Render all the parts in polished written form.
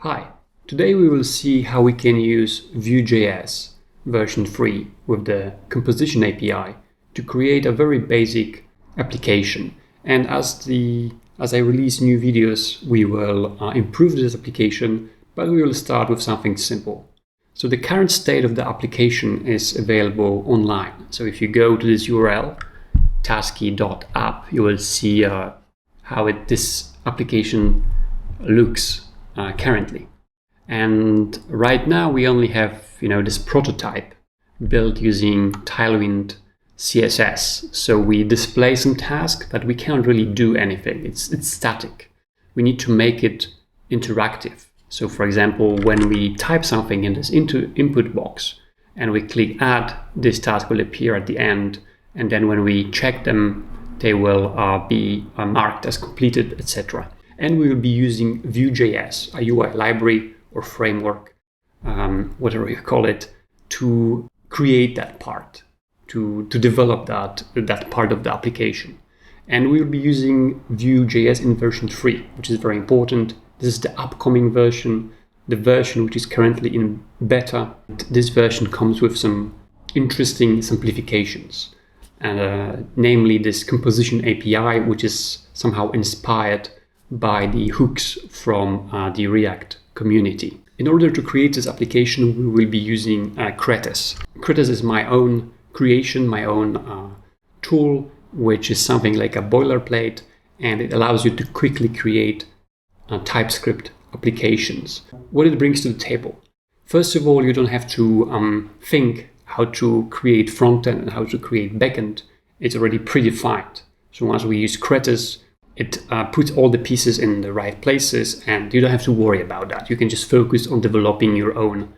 Hi, today we will see how we can use Vue Js version 3 with the composition API to create a very basic application. And as I release new videos, we will improve this application, but we will start with something simple. So the current state of the application is available online. So if you go to this URL, tasky.app, you will see how this application looks currently. And right now we only have this prototype built using Tailwind CSS. So we display some tasks, but we can't really do anything. It's static. We need to make it interactive. So for example, when we type something in this input box and we click add, this task will appear at the end. And then when we check them, they will be marked as completed, etc. And we will be using Vue Js, a UI library or framework, whatever you call it, to create that part, to develop that part of the application. And we will be using Vue Js in version 3, which is very important. This is the upcoming version, the version which is currently in beta. This version comes with some interesting simplifications, and namely this composition API, which is somehow inspired by the hooks from the React community. In order to create this application, we will be using Kretes. Kretes is my own creation, my own tool, which is something like a boilerplate, and it allows you to quickly create TypeScript applications. What it brings to the table. First of all, you don't have to think how to create frontend and how to create backend. It's already predefined. So once we use Kretes, it puts all the pieces in the right places, and you don't have to worry about that. You can just focus on developing your own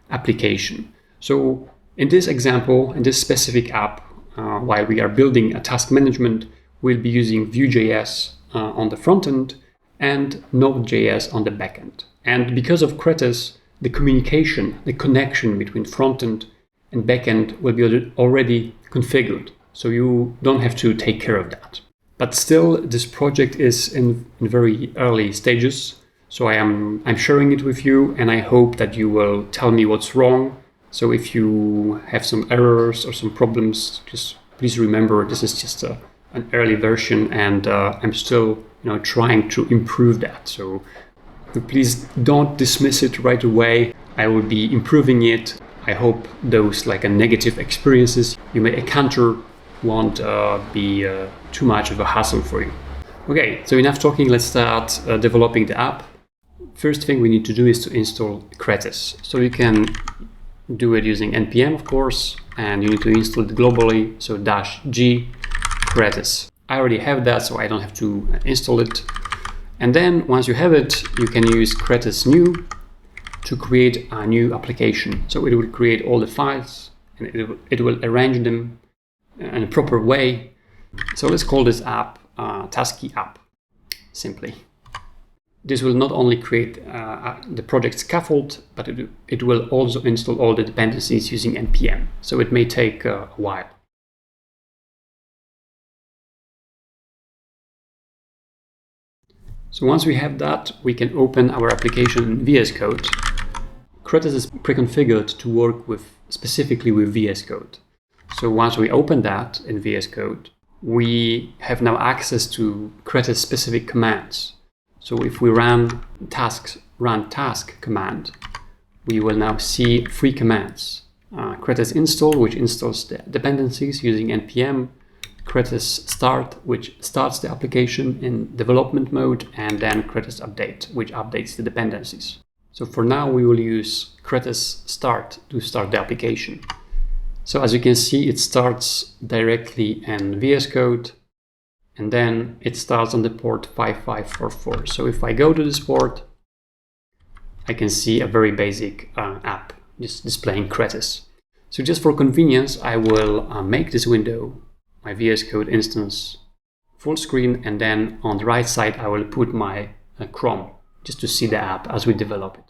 application. So in this example, in this specific app, while we are building a task management, we'll be using Vue Js on the front end and Node.js on the back end. And because of Kretes, the communication, the connection between front end and back end will be already configured. So you don't have to take care of that. But still, this project is in very early stages. So I'm sharing it with you, and I hope that you will tell me what's wrong. So if you have some errors or some problems, just please remember this is just an early version, and I'm still trying to improve that. So please don't dismiss it right away. I will be improving it. I hope those negative experiences you may encounter won't be too much of a hassle for you. Okay, so enough talking, let's start developing the app. First thing we need to do is to install Kretes. So you can do it using npm, of course, and you need to install it globally, so -g Kretes. I already have that, so I don't have to install it. And then once you have it, you can use Kretes new to create a new application. So it will create all the files, and it will arrange them in a proper way. So let's call this app Tasky app, simply. This will not only create the project scaffold, but it will also install all the dependencies using npm. So it may take a while. So once we have that, we can open our application in VS Code. Kretes is pre-configured to work specifically with VS Code. So once we open that in VS Code, we have now access to Kretes specific commands. So if we run task command, we will now see 3 commands. Kretes install, which installs the dependencies using npm, Kretes start, which starts the application in development mode, and then Kretes update, which updates the dependencies. So for now, we will use Kretes start to start the application. So as you can see, it starts directly in VS Code, and then it starts on the port 5544. So if I go to this port, I can see a very basic app just displaying Kretes. So just for convenience, I will make this window, my VS Code instance, full screen, and then on the right side, I will put my Chrome just to see the app as we develop it.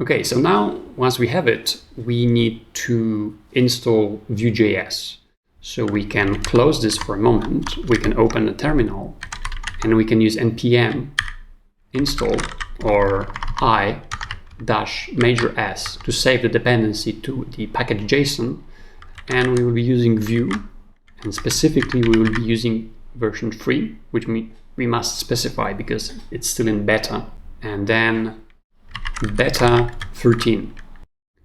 Okay, so now once we have it, we need to install Vue Js. So we can close this for a moment. We can open the terminal, and we can use npm install or I dash major S to save the dependency to the package JSON, and we will be using Vue, and specifically we will be using version 3, which we must specify because it's still in beta, and then beta 13.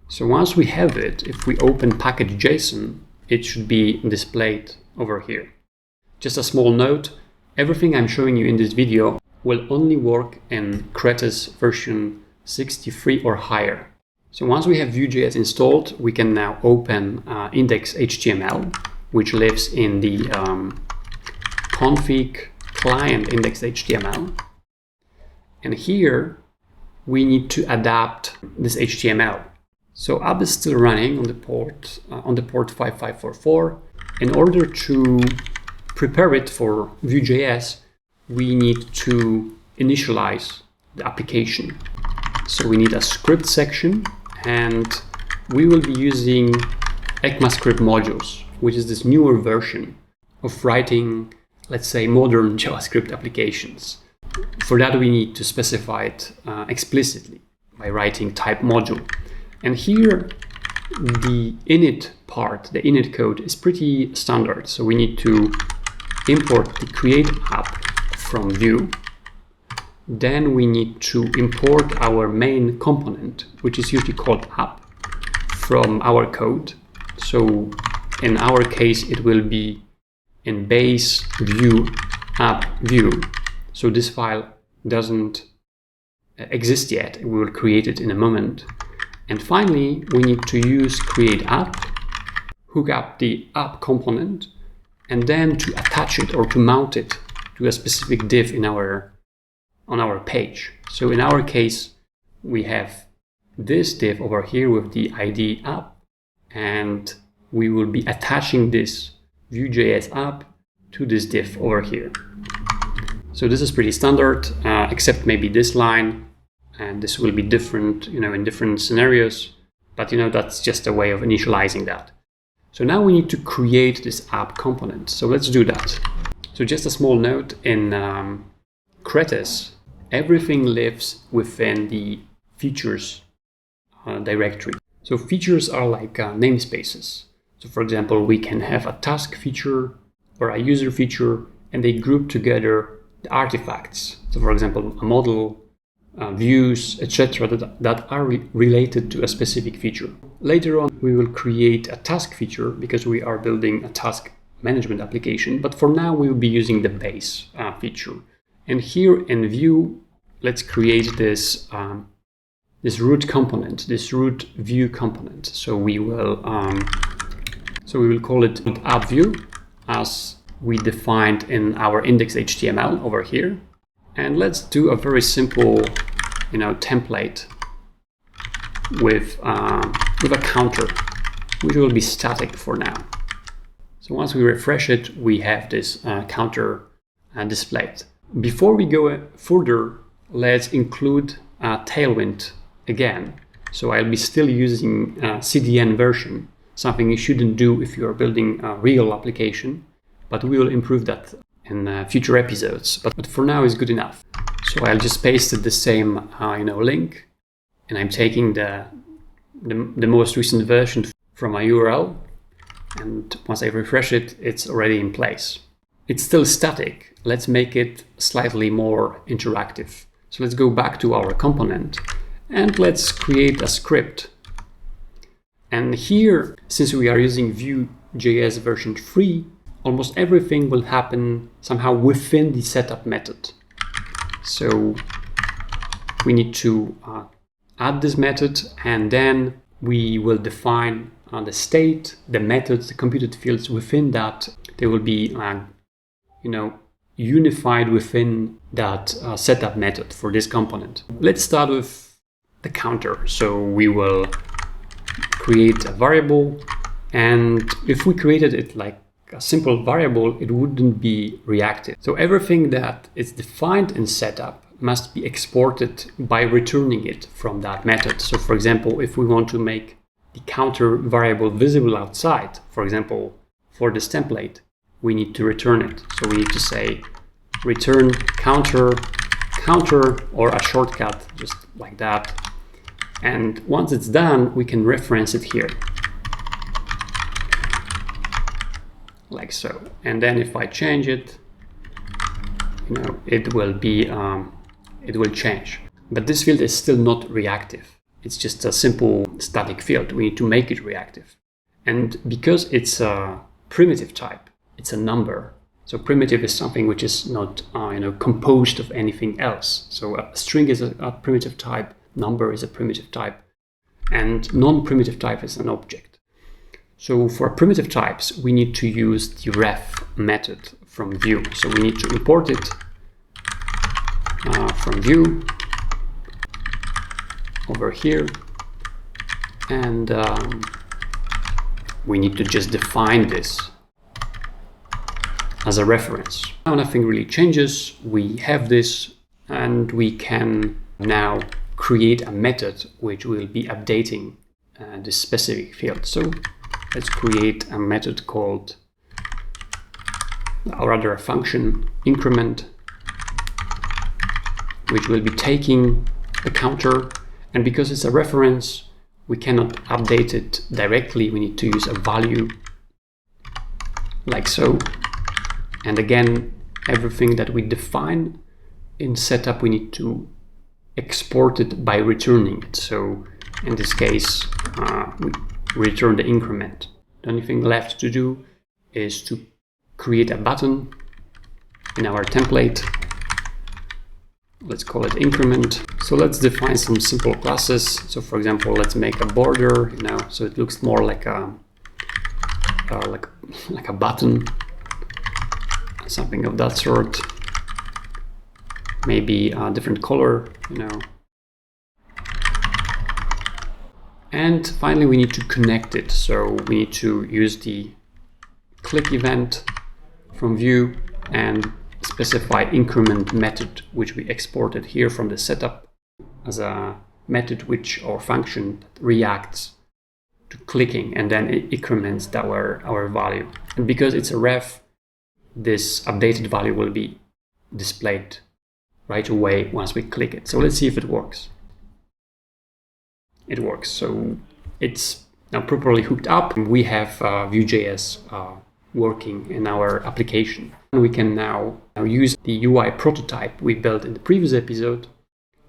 So once we have it, if we open package JSON, it should be displayed over here. Just a small note, everything I'm showing you in this video will only work in Kretes version 63 or higher. So once we have Vue.js installed, we can now open index.html, which lives in the config client index.html. And here we need to adapt this HTML. So app is still running on the port 5544. In order to prepare it for Vue.js, we need to initialize the application. So we need a script section, and we will be using ECMAScript modules, which is this newer version of writing, let's say, modern JavaScript applications. For that, we need to specify it explicitly by writing type module. And here, the init part, the init code, is pretty standard. So we need to import the create app from Vue. Then we need to import our main component, which is usually called app, from our code. So in our case, it will be in base Vue app Vue. So this file doesn't exist yet. We will create it in a moment. And finally, we need to use create app, hook up the app component, and then to attach it or to mount it to a specific div on our page. So in our case, we have this div over here with the ID app, and we will be attaching this Vue.js app to this div over here. So this is pretty standard, except maybe this line, and this will be different, in different scenarios, but that's just a way of initializing that. So now we need to create this app component. So let's do that. So just a small note, in Kretes, everything lives within the features directory. So features are like namespaces. So for example, we can have a task feature or a user feature, and they group together the artifacts. So for example, a model, views, etc. that are related to a specific feature. Later on, we will create a task feature because we are building a task management application. But for now, we will be using the base feature. And here in Vue, let's create this root component, this root Vue component. So we will call it app Vue, as we defined in our index.html over here. And let's do a very simple, template with a counter, which will be static for now. So once we refresh it, we have this counter displayed. Before we go further, let's include Tailwind again. So I'll be still using CDN version, something you shouldn't do if you are building a real application, but we will improve that in future episodes. But for now, it's good enough. So I'll just paste the same link, and I'm taking the most recent version from a URL, and once I refresh it, it's already in place. It's still static. Let's make it slightly more interactive. So let's go back to our component and let's create a script. And here, since we are using Vue.js version 3, almost everything will happen somehow within the setup method. So we need to add this method, and then we will define the state, the methods, the computed fields within that. They will be unified within that setup method for this component. Let's start with the counter. So we will create a variable, and if we created it like a simple variable, it wouldn't be reactive. So everything that is defined in setup must be exported by returning it from that method. So for example, if we want to make the counter variable visible outside, for example, for this template, we need to return it. So we need to say return counter, or a shortcut just like that. And once it's done, we can reference it here. Like so. And then if I change it, it will change. But this field is still not reactive. It's just a simple static field. We need to make it reactive. And because it's a primitive type, it's a number. So primitive is something which is not composed of anything else. So a string is a primitive type, number is a primitive type, and non-primitive type is an object. So for primitive types, we need to use the ref method from Vue. So we need to import it from Vue over here, and we need to just define this as a reference. Now nothing really changes. We have this, and we can now create a method which will be updating this specific field. So let's create a method called, or rather a function, increment, which will be taking the counter. And because it's a reference, we cannot update it directly. We need to use a value like so. And again, everything that we define in setup, we need to export it by returning it. So in this case, we return the increment. The only thing left to do is to create a button in our template. Let's call it increment. So let's define some simple classes. So for example, let's make a border, so it looks more like a button, something of that sort. Maybe a different color, And finally, we need to connect it. So we need to use the click event from Vue and specify increment method, which we exported here from the setup as a method or function that reacts to clicking, and then it increments our value. And because it's a ref, this updated value will be displayed right away once we click it. So let's see if it works. It works. So it's now properly hooked up. We have Vue Js working in our application. And we can now use the UI prototype we built in the previous episode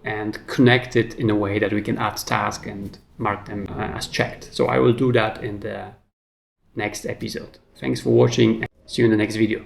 and connect it in a way that we can add tasks and mark them as checked. So I will do that in the next episode. Thanks for watching, and see you in the next video.